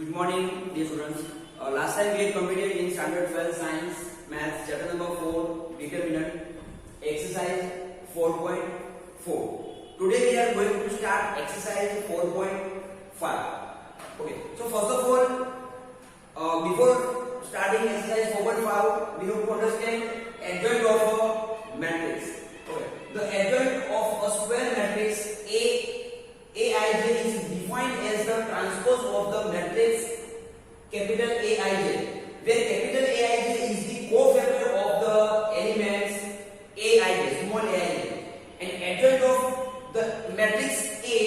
Good morning, dear students. Last time we had completed in standard 12 science maths chapter number 4 determinant exercise 4.4. Today we are going to start exercise 4.5. Okay. So first of all, before starting exercise 4.5, we have to understand adjoint of a matrix. Okay. The adjoint of a square matrix Aij is defined as the transpose of the matrix capital Aij, where capital Aij is the cofactor of the elements Aij, small aij, and adjoint of the matrix A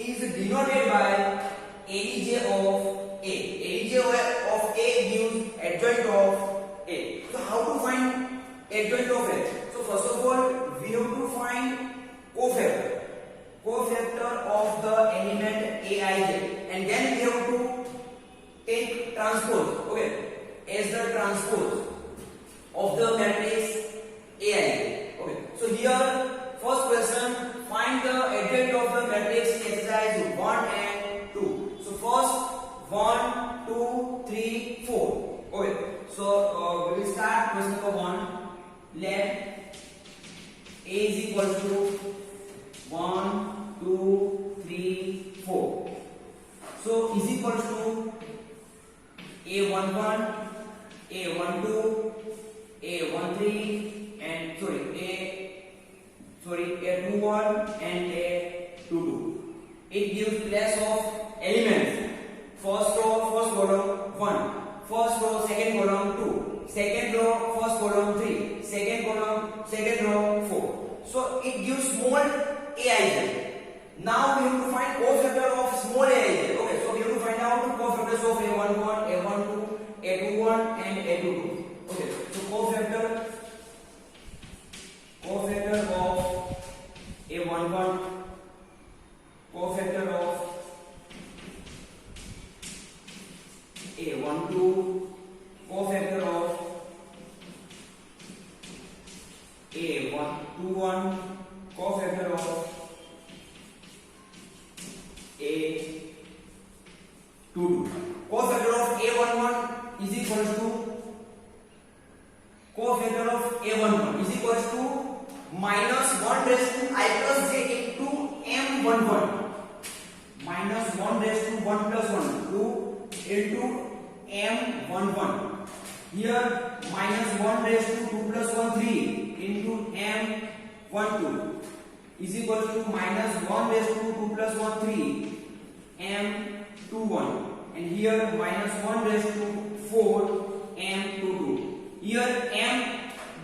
is denoted by Adj of A. Adj of A gives adjoint of A. So how to find adjoint of A? So first of all, we have to find cofactor of the element Aij, and then we have to take transpose, okay, as the transpose of the matrix Aij. Okay, so here first question, find the adjoint of the matrix exercise 1 and 2. So first 1, 2, 3, 4. Okay, so we will start question number 1. Let A is equal to 1, 2, 3, 4. So is equal to A11, A12, A13 and A21 and A22. It gives place of elements. First row, first column 1. First row, second column 2. Second row, first column 3. Second column, second row 4. So it gives small Aij. Now we have to find cofactor of small aij. Okay, so we have to find out cofactors of A11, A12, A21 and A22. Okay, so cofactor of A11, cofactor of A12, cofactor of A21, cofactor of A22. Cofactor of A11 is equal to cofactor of A11 is equal to minus 1 raised to I plus j into M11 minus 1 raised to 1 plus 1 2 into M11. Here minus 1 raised to 2 plus 1 3 into M12 is equal to minus 1 raised to 2 plus 1 3 M21, and here minus 1 raised to 4 M22. Here M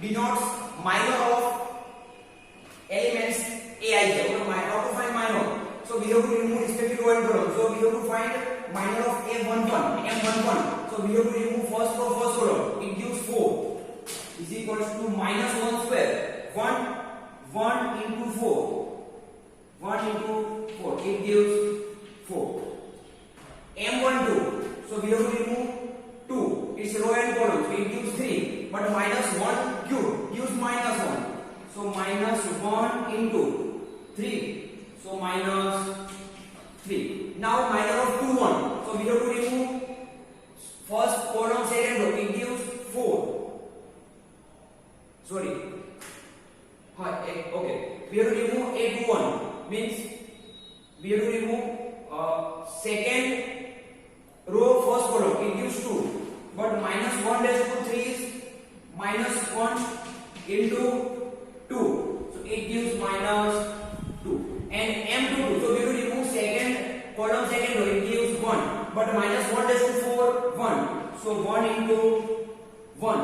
denotes minor of elements Aij. How to find minor? So we have to remove respective row and column. So we have to find minor of M11. So we have to remove first row, first column. It gives 4 is equals to minus 1 square. 1 into 4. 1 into 4. It gives 4. M12. So we have to remove 2. It's row and column. So it gives 3. But minus 1 cube gives minus 1. So minus 1 into 3. So minus 3. Now minor of 2, 1. So we have to remove first column, second row. It gives 4. Sorry. Okay. We have to remove A21. Means we have to remove second row, first column. It gives 2. But minus 1 raised to 3 is minus 1 into 2. So it gives minus 2. And M22. So we will remove second column, second row. It gives 1. But minus 1 raised to 4, 1. So 1 into 1.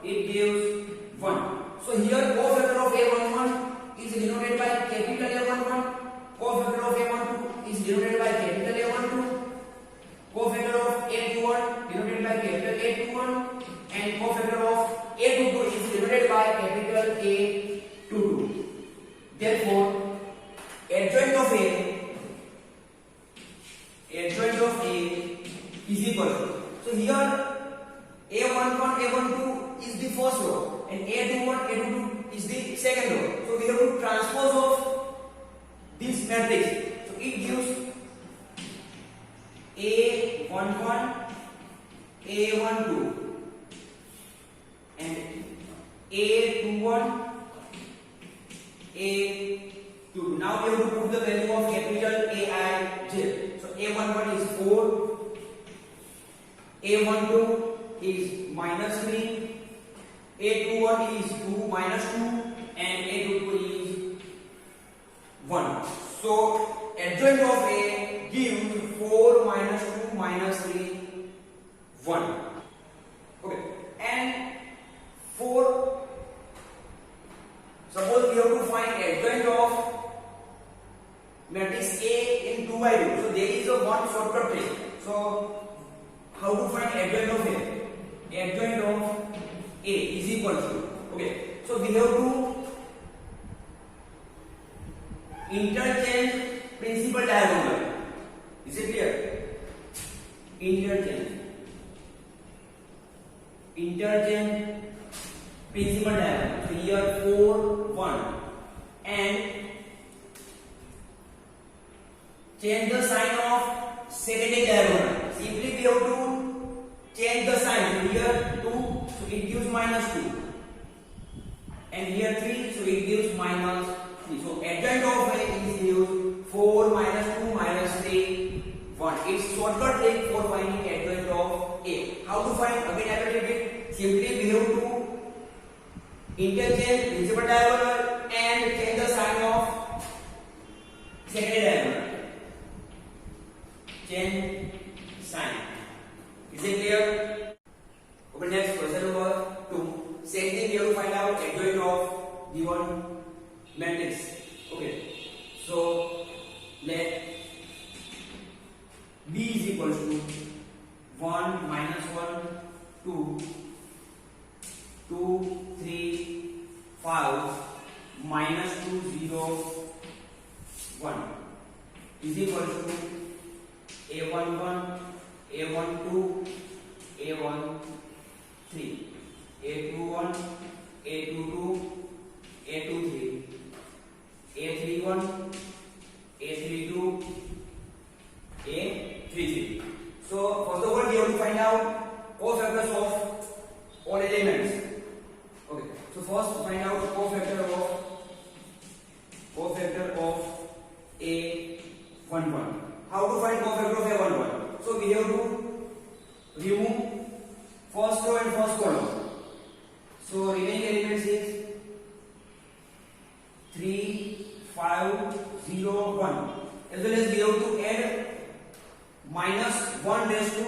It gives 1. So here cofactor of A11 is denoted by capital A11. Cofactor of A12 is denoted by capital A12. Cofactor of A21 denoted by capital A21, and cofactor of A22 is denoted by capital A22. Therefore, adjoint of A is equal to. So here A11, A12 is the first row, and A21, A22 is the second row. So we have to transpose of this matrix. So it gives A11 A12 and A21, A2. Now we have to put the value of capital Aij. So A11 is 4, A12 is minus 3, A21 is 2 minus 2, and A22 is 1. So adjoint of A gives 4 minus 2 minus 3 1. Okay, and for suppose we have to find adjoint of matrix A in 2 by 2. So there is a one shortcut trick. So how to find adjoint of A? Adjoint of A is equal to, okay, so we have to interchange principal diagonal. Is it clear? Interchange principal diagonal. So here 4 1 and change the sign of secondary diagonal. Simply we have to change the sign. Here 2, so it gives minus 2, and here 3, so it gives minus 3. So adjoint of A is used 4 minus 2 minus 3 1. It's shortcut trick for finding adjoint of A. How to find? Again I will repeat. Simply we have to interchange principal diagonal and change the sign of secondary diagonal. Change sign. Is it clear? Okay, next question number 2. Same thing we have to find out adjoint of given matrix. Okay, so let B is equal to 1 minus 1 2 2 3 5 minus 2 0 1 is equal to A11 A12 A13 A21 A22 A23 A31 A32 A33. So first of all we have to find out cofactors of all elements. Okay, so first find out cofactor of A11. How to find cofactor of A11? So we have to remove first row and first column. So remaining elements is 3 5 0 1. As well as we have to add minus 1 raised to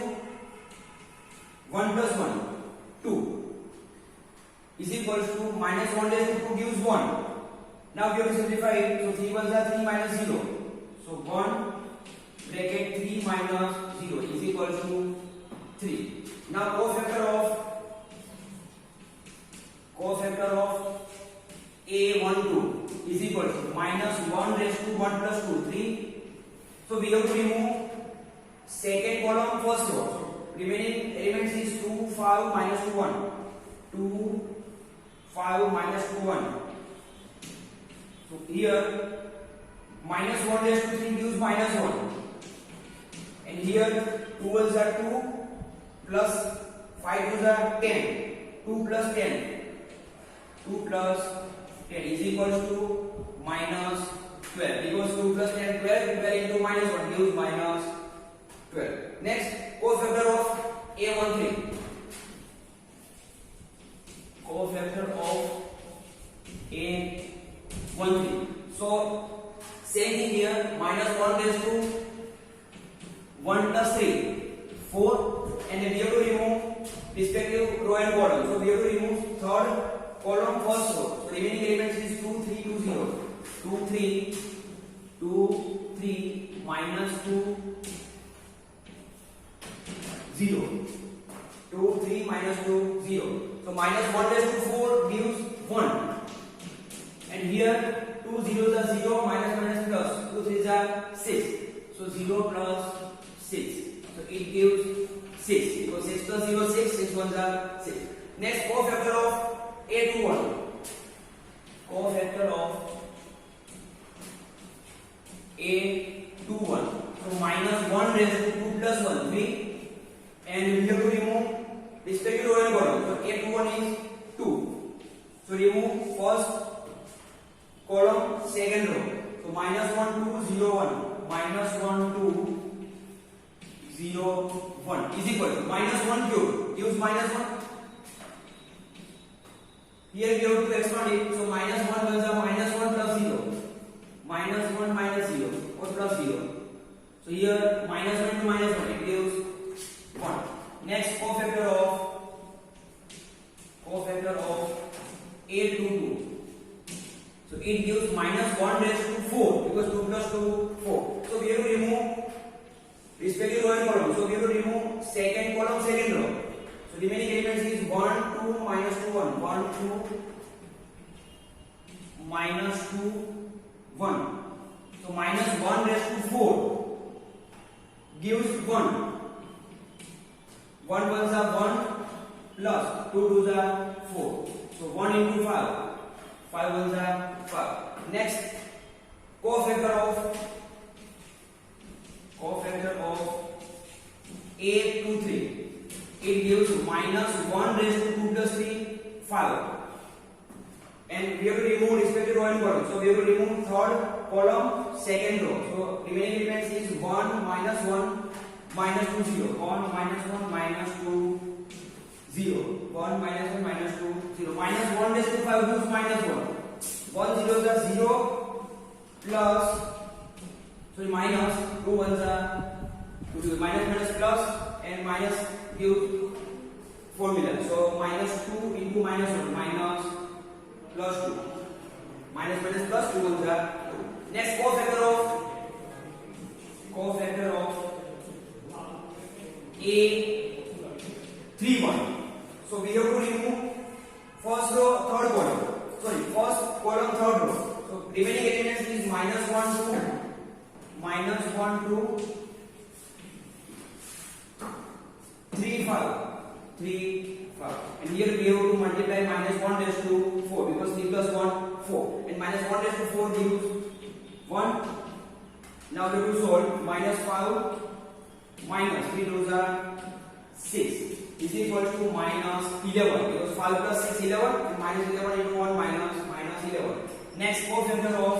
1 plus 1 2 is equal to minus 1 raised to 2 gives 1. Now we have to simplify it. So 3 ones are 3 minus 0. So 1 bracket 3 minus 0 is equal to 3. Now cofactor of A12 is equal to minus 1 raised to 1 plus 2 3. So we have to remove second column first row. So remaining elements is 2 5 minus 2 1 2 5 minus 2 1. So here minus 1 raised to 3 gives minus 1, and here 2 ones are 2 plus 5 ones are 10. 2 plus 10 is equals to minus 12, because 2 plus 10 12 comparing to minus 1 gives minus 12. Next, cofactor of A13. Cofactor of A13. So same thing here, minus 1 raised to 1 plus 3 4, and then we have to remove respective row and column. So we have to remove third column first row. So remaining elements is 2 3 2 0 2 3 2 3 minus 2 0 2 3 minus 2 0. So minus 1 raised to 4 gives 1, and here 2 zeros are 0 minus minus plus 2 threes are 6. So 0 plus 6. So it gives 6, because 6 plus 0 6, 6 ones are 6. Next, cofactor of A21. Cofactor of A21. So minus 1 raised to 2 plus 1 3, and we have to remove 1 is 2. So remove first column, second row. So minus 1, 2, 0, 1. Minus 1, 2, 0, 1 is equal to minus 1 cube. Use minus 1. Here we have to expand it. So minus 1 was a minus 1 plus 0. Minus 1 minus 0 or plus 0. So here minus 1 to minus 1 it gives 1. Next cofactor of 8 to 2. So it gives minus 1 raised to 4 because 2 plus 2 4. So we have to remove respective row and column. So we have to remove second column, second row. So remaining elements is 1, 2, minus 2, 1. 1, 2, minus 2, 1. So minus 1 raised to 4 gives 1. 1 ones are 1 plus 2 twos are 4. So 1 into 5. 5 ones are 5. Next, cofactor of 8 to 3. It gives minus 1 raised to 2 plus 3, 5. And we have to remove respective row and column. So we have to remove third column, second row. So remaining elements is 1, minus 1, minus 2, 0. 1, minus 1, minus 2, 0. 1, minus 1, minus 2, 0. Minus 1 raised to 5 gives minus 1. 1 0 is 0 plus, so minus 2 ones are 2, minus minus plus and minus give formula. So minus 2 into minus 1 minus plus 2. Minus minus plus 2 ones are 2. Next cofactor of A 3 1. So we have to remove first row, third column. Sorry, first column, third row. So remaining elements is minus 1 2, minus 1 2, 3 5, 3 5. And here we have to multiply minus 1 raised to 4 because 3 plus 1 4. And minus 1 raised to 4 gives 1. Now we have to solve minus 5 minus 3 those are 6 is equal to minus 11 because 5 plus 6 11 and minus 11 into 1 minus 11. Next cofactor of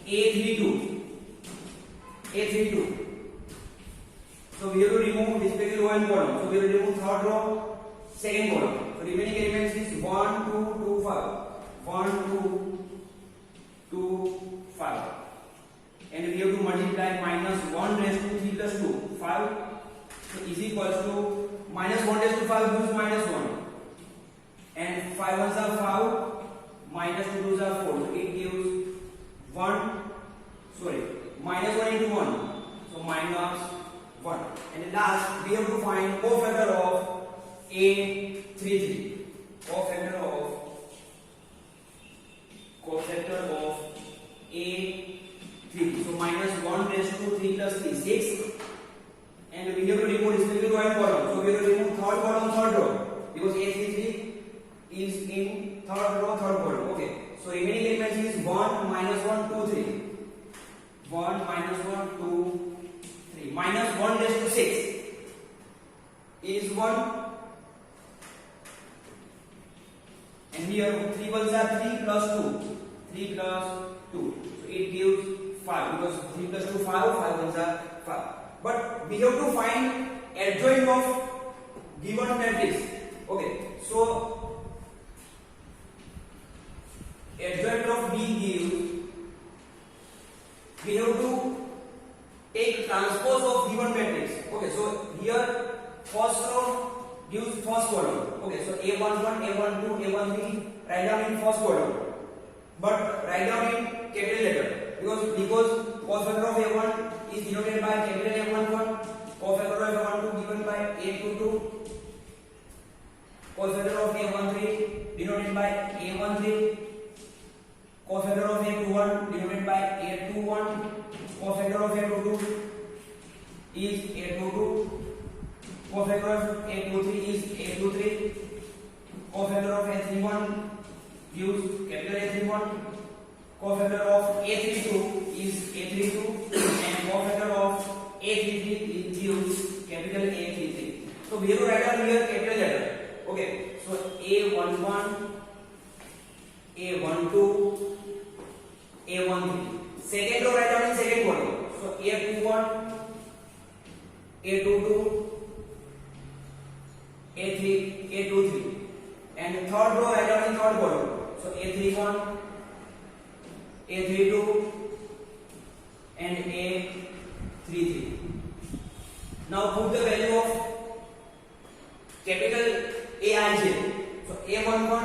A32. So we have to remove respective row and column. So we have to remove third row, second column. So remaining elements is 1 2 2 5. 1 2 2 5. And we have to multiply minus 1 raised to 3 plus 2 5. So is equals to minus 1 raised to 5 gives minus 1. And 5 ones are 5, minus 2 twos are 4. So it gives minus 1 into 1. So minus 1. And last we have to find cofactor of A33. Cofactor of A3. So minus 1 raised to 3 plus 3 6. And we have to remove respective row and column. So we have to remove third column, third row because A33 is in third row, third column. Okay. So remaining elements is 1 minus 1 2 3. 1 minus 1 2 3. Minus 1 raised to 6 is 1. And here 3 ones are 3 plus 2. 3 plus 2. So it gives 5 because 3 plus 2 5. 5 ones are 5. But we have to find adjoint of given matrix. Okay. So adjoint of B gives, we have to take transpose of given matrix. Okay, so here first row gives first column. Okay, so A11, A12, A13 write down in first column, but write down in capital letter because cofactor of A1 is denoted by capital A11, cofactor of A12 given by A22, cofactor of A13 denoted by A13, cofactor of A21 denoted by A21, cofactor of A22 is A22, cofactor of A23 is A23, cofactor of A31 gives capital A31, cofactor of A32 is A32 and cofactor of A33 gives capital A33. So we have to write down here capital letter. Okay. So A11, A12, A13. Second row write down in second column. So A21, A22, A23, and the third row write down in third column. So A31, A32, and A33. Now put the value of capital Aij. So A11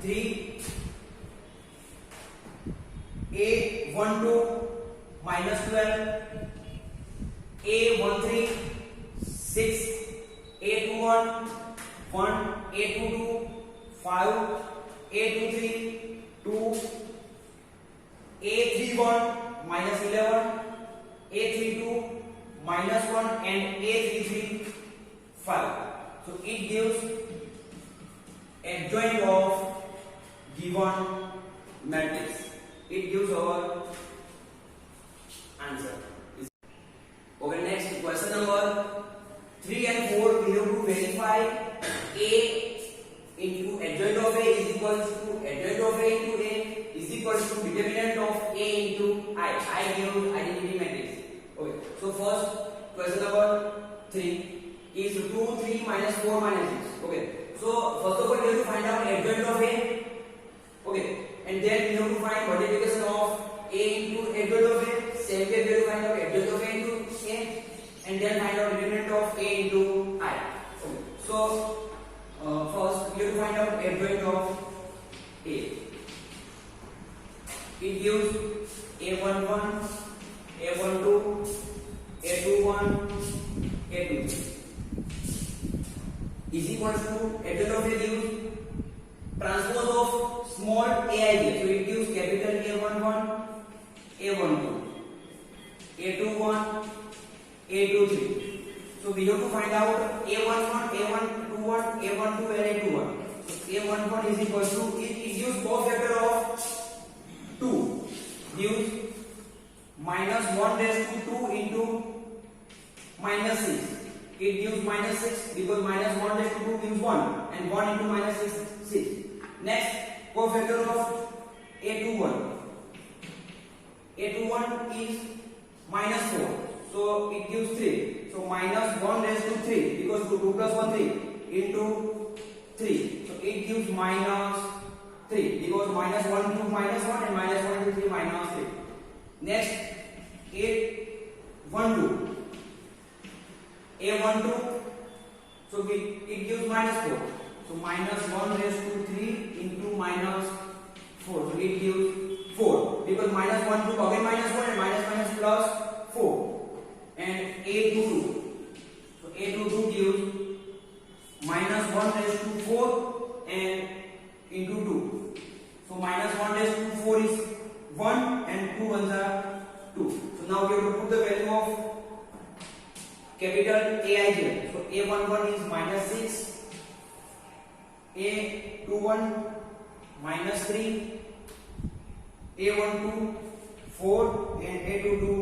3, A12 -12, A13 6, A21 1, A22 5, A23 2, A31 -11, A32 -1, and A33 5. So it gives adjoint of given matrix. It gives our answer. Okay, next question number 3 and 4. We have to verify A into adjoint of A is equals to adjoint of A into A is equals to determinant of A into I. I gives identity matrix. Okay, so first question number 3 is 2, 3 minus 4 minus 6. Okay, so first of all we have to find out adjoint of A. Okay, and then we have to find multiplication of A into adjoint of A. Same way we have to find out adjoint of A into A, and then find out determinant of A into I. Okay, so first we have to find out adjoint of A. It gives A11, A12, A21, A22 is equal to adjoint of A gives transpose of small aij. So it gives capital A11, A12, A21, A23. So we have to find out A11, A121, A12, and A21. So A11 is equal to it gives cofactor of 2, gives -1 raised to 2 into -6. It gives -6 because -1 raised to 2 gives 1, and 1 into -6 6. Next, cofactor of A21. A21 is -4, so it gives 3. So -1 raised to 3 because 2 plus 1 3 into 3. So it gives -3 because -1 into -1 and -1 into 3 -3. Next, A12. A12, so it gives -4. So -1 raised to 3 into -4. So it gives 4 because -1 to again -1 and minus plus 4. And A22. So A22 gives -1 raised to 4 and into 2. So -1 raised to 4 is 1 and 2 ones are 2. So now we have to put the value of capital Aij. So A11 is -6, A21 -3, A12 4, and A22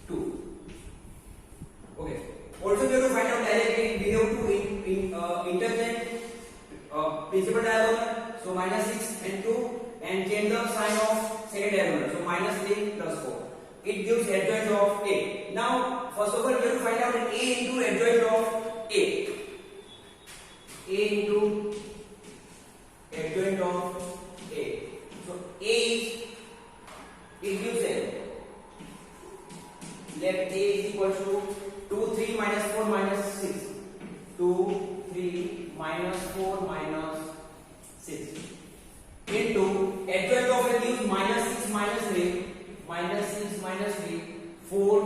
2. Okay. Also we have to find out directly. We have to interchange principal diagonal. So -6 and 2, and change the sign of second diagonal. So -3 plus 4. It gives adjoint of A. Now, first of all, we have to find out A into adjoint of A. A into adjoint of A. So A is, it gives A. Let A is equal to 2, 3 minus 4 minus 6. 2, 3 minus 4 minus 6. Into adjoint of A gives -6 minus 3. -6 minus 3, 4,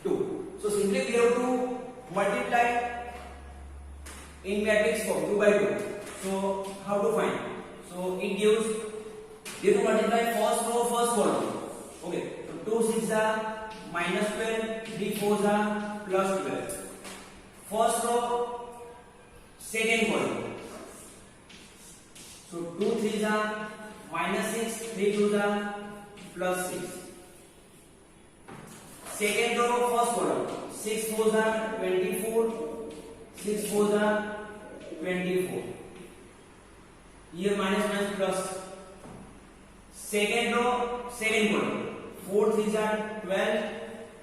2. So simply we have to multiply in matrix form 2 by 2. So how to find? So it gives, we have to multiply first row, first column. Okay. So 2 6 are -12, 3 4 are +12. First row, second column. So 2 3 are -6, 3 2 are +6. Second row, first column. 6 4s are 24. 6 4s are 24. Here minus minus plus. Second row, second column. 4 3s are 12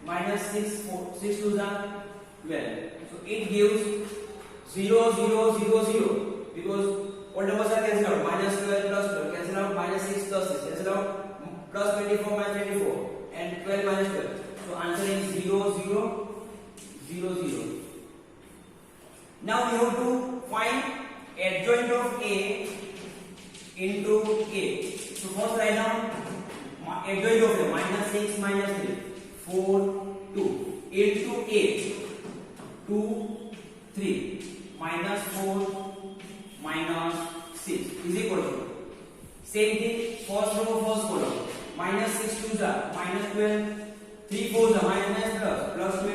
minus 6 4 6 2s are 12. So it gives 0 0 0 0 because all numbers are cancelled out. Minus 12 plus 12 cancel out. Minus 6 plus 6 cancel out. Plus 24 minus 24 and 12 minus 12. So answer is 0 0 0 0. Now we have to find adjoint of A into A. So first write down adjoint of A, minus 6 minus 3, 4 2 into A, 2 3 minus 4 minus 6 is equal to, same thing, first row first column, minus 6 2s are minus 12, 3 4s are minus plus 12,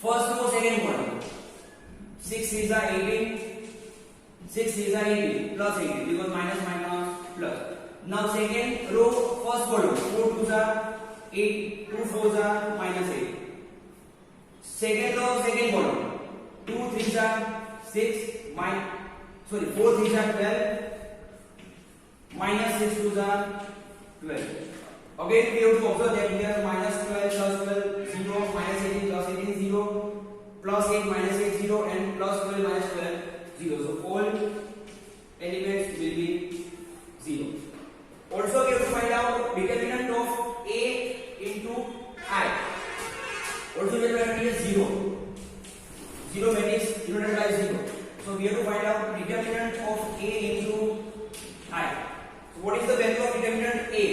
first row second column, 6 3s are 18, 6 3s are 18 plus 18 because minus minus plus. Now second row first column, 4 2s are 8, 2 4s are minus 8. Second row second column, 2 3s are 6 4 3s are 12 minus 6 2s are 12. Again we have to observe that here minus 12 plus 12 0, minus 18 plus 18 0, plus 8 minus 8 0 and plus 12 minus 12 0. So all elements will be 0. Also we have to find out determinant of A into I. Also we have to find 0. 0 matrix denoted by 0. So we have to find out determinant of A into I. So what is the value of determinant A?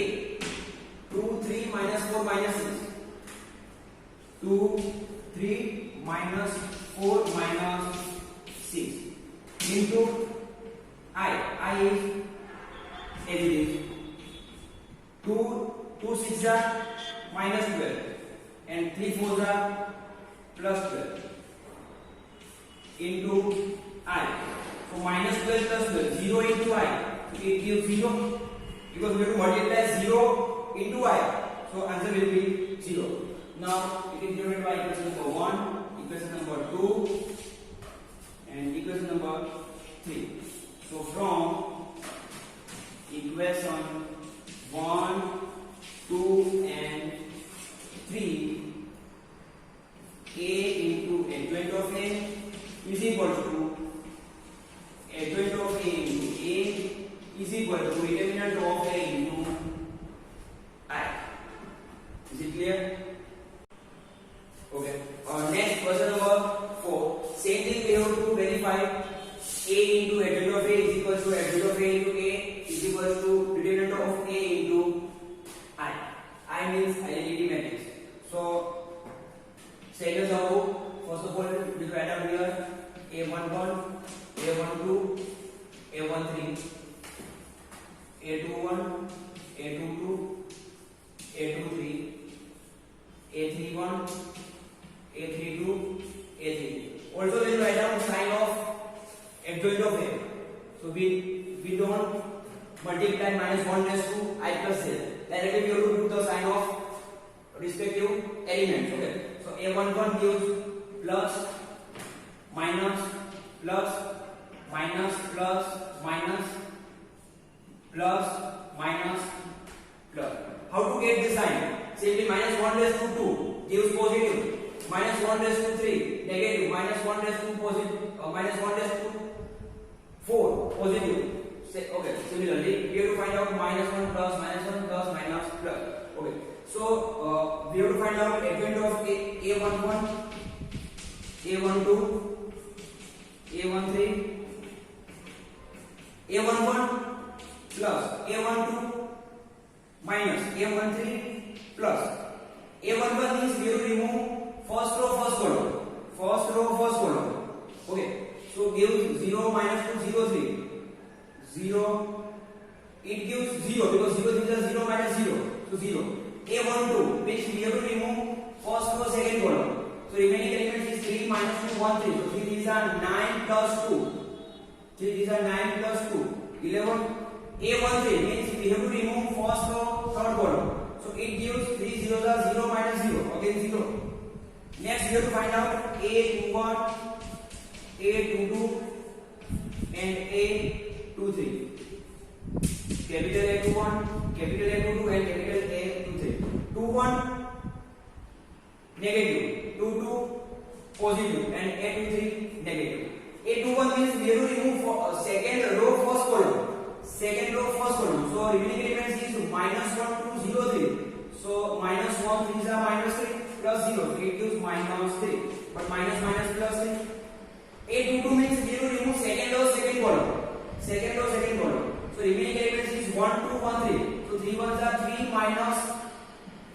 2 3 minus 4 minus 6. 2 3 minus 4 minus 6 into I is as it is 2 6 are minus 12 and 3 4s are plus 12 into I. So minus 12 plus 12, 0 into I. So it gives 0 because we have to multiply 0 into I. So answer will be 0. Now it is divided by equation number 1, equation number 2 and equation number 3. So from equation 1, 2 and 3, A into adjoint of A is equal to adjoint of A into A is equal to determinant of A into I. Is it clear? Okay. Next question number 4. Same thing we have to verify A into adjoint of A is equal to adjoint of A into A is equal to determinant of A into I. I means identity matrix. So say this how. First of all, we write down here A11, A12, A13, A21, A22, A23, A31, A32, A33. Also, we write down sign of adjoint of A. So we don't multiply minus 1 raised to I plus A. Directly we have to put the sign of respective elements. Okay. So A11 gives plus, minus, plus, minus, plus, minus, plus, minus, plus. How to get this sign? Simply minus 1 raised to 2 gives positive, minus 1 raised to 3 negative, minus 1 raised to positive, minus 1 raised to 4 positive. Okay, similarly, we have to find out minus 1 plus, minus 1 plus, minus plus. Okay, so we have to find out adjoint of A11, A12, A13, A11 plus, A12 minus, A13 plus. A11 means we have to remove first row first column. First row first column. Okay, so give 0 minus 2 0 3. 0, it gives 0 because 0 is 0 minus 0, so 0. A12 which we have to remove first row second column. So remaining element is 3 minus 2 1 3. So 3 these are 9 plus 2. 3 these are 9 plus 2 11. A13 means we have to remove first row third column. So it gives 3 zeros are 0 minus 0 again 0. Next we have to find out A21, A22 and A23. Capital A21, capital A22 and capital A23. 21 negative, 22 positive and A23 negative. A21 means we have to remove second row first column. Second row first column. So remaining elements is minus 1, 2, 0, 3. So minus 1, 3 is minus 3 plus 0. So it gives minus 3. But minus minus plus 3. A22 means we have to remove second row second column. Second row second column. So remaining elements is 1, 2, 1, 3. So 3 ones are 3 minus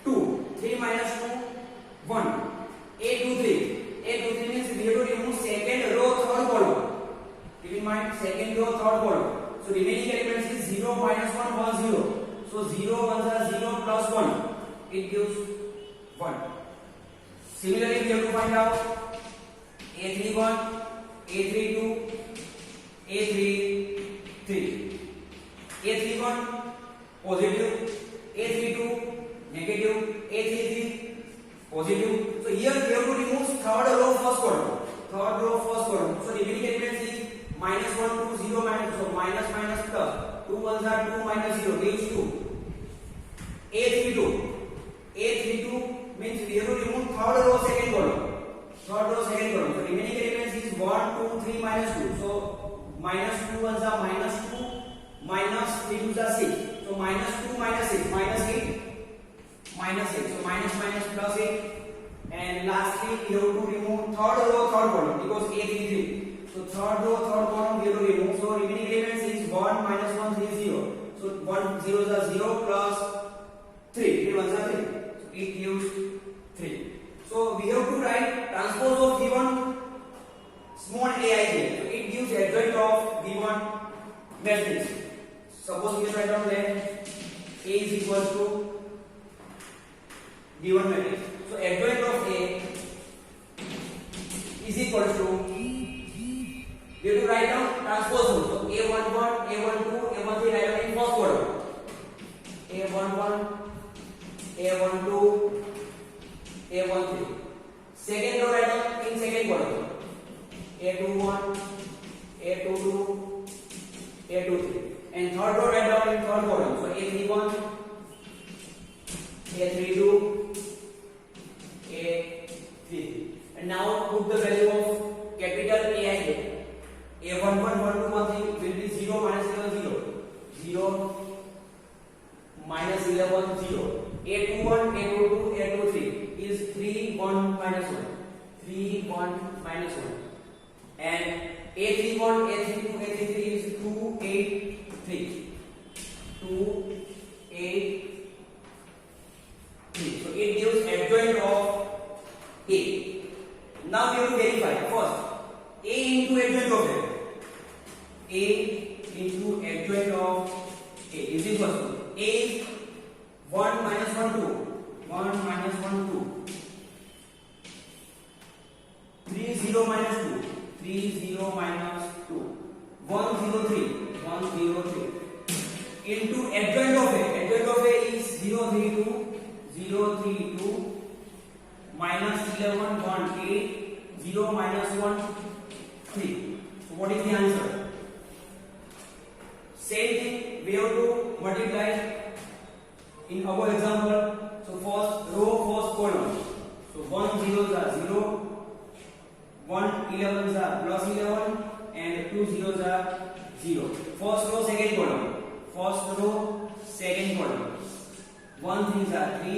2. 3 minus 2, 1. A23. A23 means we have to remove second row third column. Keep in mind second row third column. So remaining elements is 0 minus 1, 1, 0. So 0 ones are 0 plus 1. It gives 1. Similarly, we have to find out A31, A32, A33. A31 positive, A32 negative, A33 positive. So here we have to remove third row first column. Third row first column. So remaining elements is minus 1, 2, 0, minus. So minus minus plus. 2 ones are 2 minus 0 gives 2. A32. A32 means we have to remove third row second column. Third row second column. So remaining elements is 1, 2, 3, minus 2. So minus 2 ones are minus 2, minus 3 twos are 6. So minus 2 minus 6, minus 8, minus 8. So minus minus plus 8. And lastly, we have to remove third row third column because A33. So third row third column we have to remove. So remaining elements is 1 minus 1, 3, 0. So 1 zeros are 0 plus 3. 3 ones are 3. So it gives 3. So we have to write transpose of V1 small aij. So it gives adjoint of V1 matrix. Suppose we write down that A is equal to V1 matrix. So adjoint of A is equal to, we have to write down transpose mode. So A11, A12, A13 write down in first column. A11, A12, A13. Second row write down in second column. A21, A22, A23. And third row write down in third column. So A31, A32, A33. And now put the value of capital Aij. A11, 1, 2, 1, 3 will be 0 minus 11, 0. 0 minus 11, 0. A21, A22, A23 is 3, 1 minus 1. 3, 1 minus 1. And A31, A32, A33 is 2, 8, 3. 2, 8, 3. So it gives adjoint of A. Now we have to verify first. A into adjoint of A. A into adjoint of A is equal to A is 1 minus 1, 2. 1 minus 1, 2. 3, 0 minus 2. 3, 0 minus 2. 1, 0, 3. 1, 0, 3. Into adjoint of A. Adjoint of A is 0, 3, 2. 0, 3, 2. Minus 11, 1, 8. 0 minus 1, 3. So what is the answer? Same thing, we have to multiply in our example. So first row, first column. So 1 zeros are 0, 1 11s are plus 11, and 2 zeros are 0. First row, second column. First row, second column. 1 3s are 3,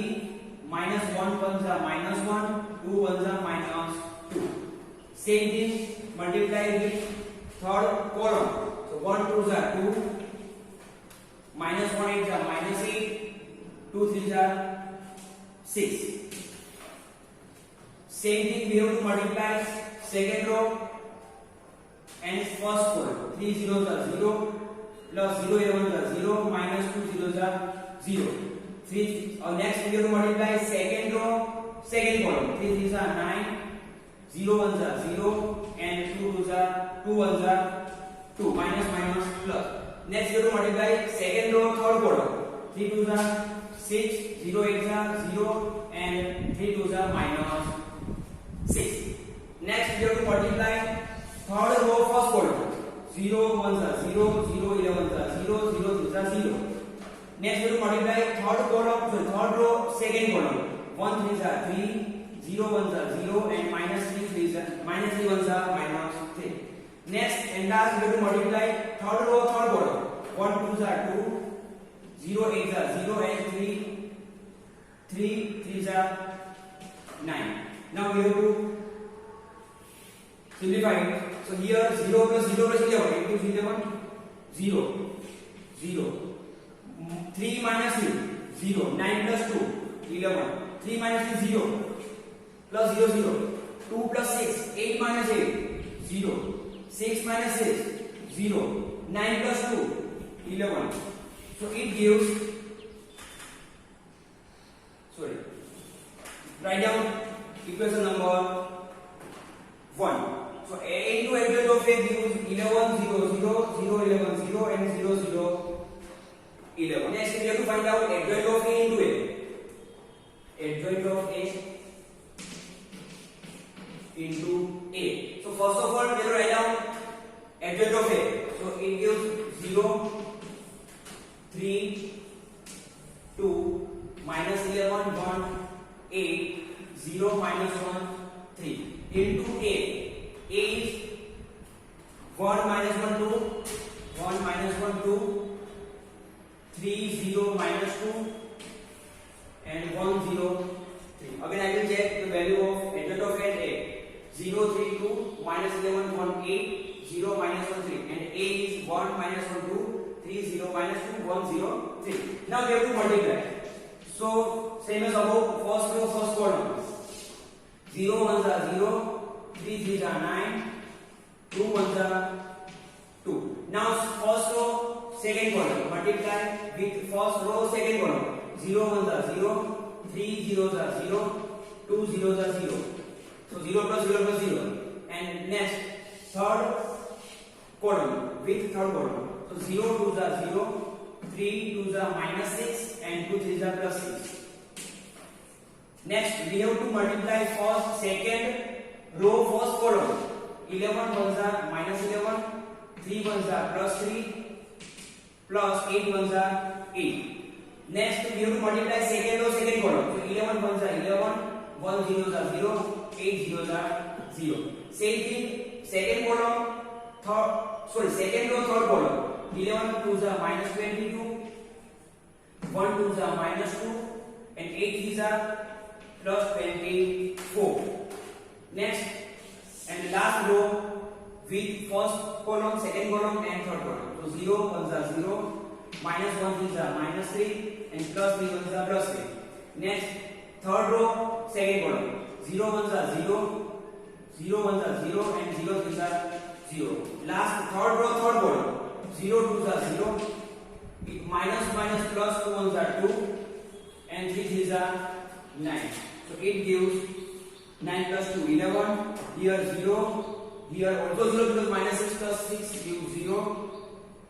minus 1 1s are minus 1, 2 1s are minus 2. Same thing, multiply with third column. So 1 2s are 2, minus 1 8s are minus 8, 2 3s are 6. Same thing, we have to multiply second row and first column. 3 zeros are 0, plus 0 11s are 0, minus 2 zeros are 0. 3 next we have to multiply second row, second column. 3 3s are 9, 0 1s are 0, and 2 1s are 2, minus minus plus. Next we have to multiply second row, third column. 3 2s are 6, 0 8s are 0, and 3 2s are minus 6. Next we have to multiply third row first column. 0 1s are 0, 0 11s are 0, 0 3s are 0. Next we have to multiply third row second column. 1 3s are 3, 0 1s are 0, and minus 3 1s are minus 3. Next and last we have to multiply third row third column. 1 2s are 2, 0 8s are 0, and 3 3s are 9. Now we have to simplify it. So here 0 plus 0 plus 11 equals 11, 0, 0. 3 minus 3, 0. 9 plus 2, 11. 3 minus 3, 0. Plus 0, 0. 2 plus 6, 8 minus 8, 0. 6 minus 6, 0. 9 plus 2, 11. So it gives, write down equation number 1. So a into adjoint of a gives 11 0 0 0 11 0 and 0 0 11. Next we have to find out adjoint of a into a. Adjoint of a into a. So first of all we have to write down adjoint of a. So it gives 0 3 2 minus 11 1 8 0 minus 1 3 into a. A is 1 minus 1 2, 1 minus 1 2, 3 0 minus 2, and 1 0 3. Again I will check the value of adjoint of a. 0 3 2 minus 11 1 8, 0 minus 1 3, and a is 1 minus 1 2, 3 0 minus 2, 1 0 3. Now we have to multiply. So same as above, first row first column. 0 1s are 0, 3 3s are 9, 2 1s are 2. Now first row second column, multiply with first row second column. 0 1s are 0, 3 0s are 0, 2 0s are 0. So 0 plus 0 plus 0. And next third column with third column. So 0 2s are 0, 3 2s are minus 6, and 2 3s are plus 6. Next we have to multiply first second row first column. 11 1s are minus 11, 3 1s are plus 3, plus 8 1s are 8. Next we have to multiply second row second column. So 11 1s are 11, 1 zeros are 0, 8 zeros are 0. Same thing, second column, second row third column. 11 2s are minus 22, 1 2s are minus 2, and 8 3s are plus 24. Next and last row with first column, second column, and third column. So 0 1s are 0, minus 1 3s are minus 3, and plus 3 1s are plus 3. Next third row second column. 0 1s are 0, 0 1s are 0, and 0 3s are 0. Last third row third column. 0 2s are 0, minus plus 2 1s are 2, and 3 3s are 9. So it gives 9 plus 2 11. Here 0, here also 0 because minus 6 plus 6 gives 0.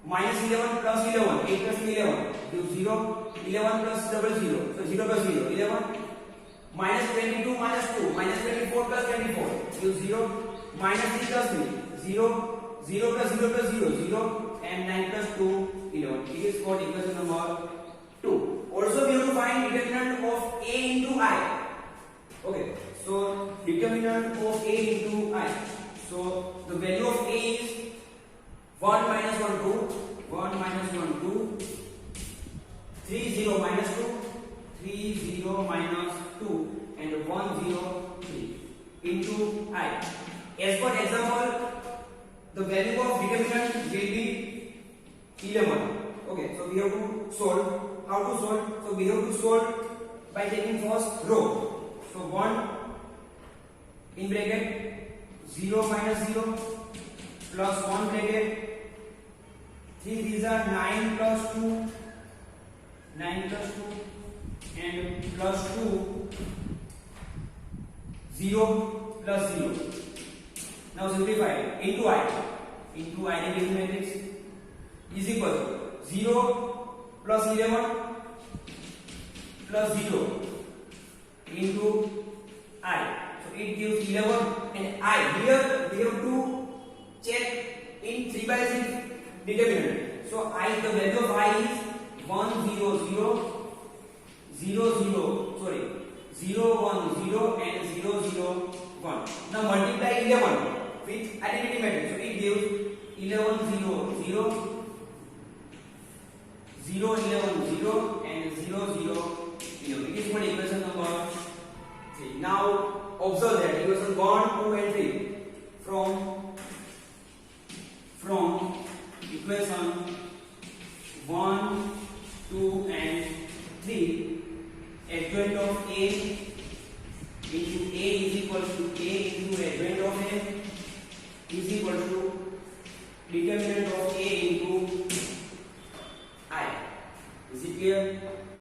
Minus 11 plus 11, 8 plus 11 gives 0. 11 plus 0, so 0 plus 0, 11. Minus 22 minus 2, minus 24 plus 24 gives 0. Minus 3 plus 3, 0. 0 plus 0 plus 0, 0. And 9 plus 2, 11. It is called equation number 2. Also we have to find determinant of a into I. Okay, so determinant of a into I. So the value of a is 1 minus 1 2, 1 minus 1 2, 3 0 minus 2, 3 0 minus 2, and 1 0 3 into I. As per example, the value of determinant will be 11. Okay, so we have to solve. How to solve? So we have to solve by taking first row. So 1 in bracket 0 minus 0 plus 1 bracket 3 these are 9 plus 2, 9 plus 2, and plus 2, 0 plus 0. Now simplify into I. Into identity matrix is equal to 0 plus 11 plus 0 into I. So it gives 11 and I. Here we have to check in 3 by 6 determinant. So I, the value of I is 1 0 0 0 0, sorry, 0 1 0 and 0 0 1. Now multiply 11 with identity matrix. So it gives 11 0 0 0 11 0 and 0 0 0. It is called equation number 3. Now observe that equation 1, 2 and 3 from equation 1, 2 and 3, adjoint of A into A is equal to A into adjoint of A is equal to determinant of A into I. Is it clear?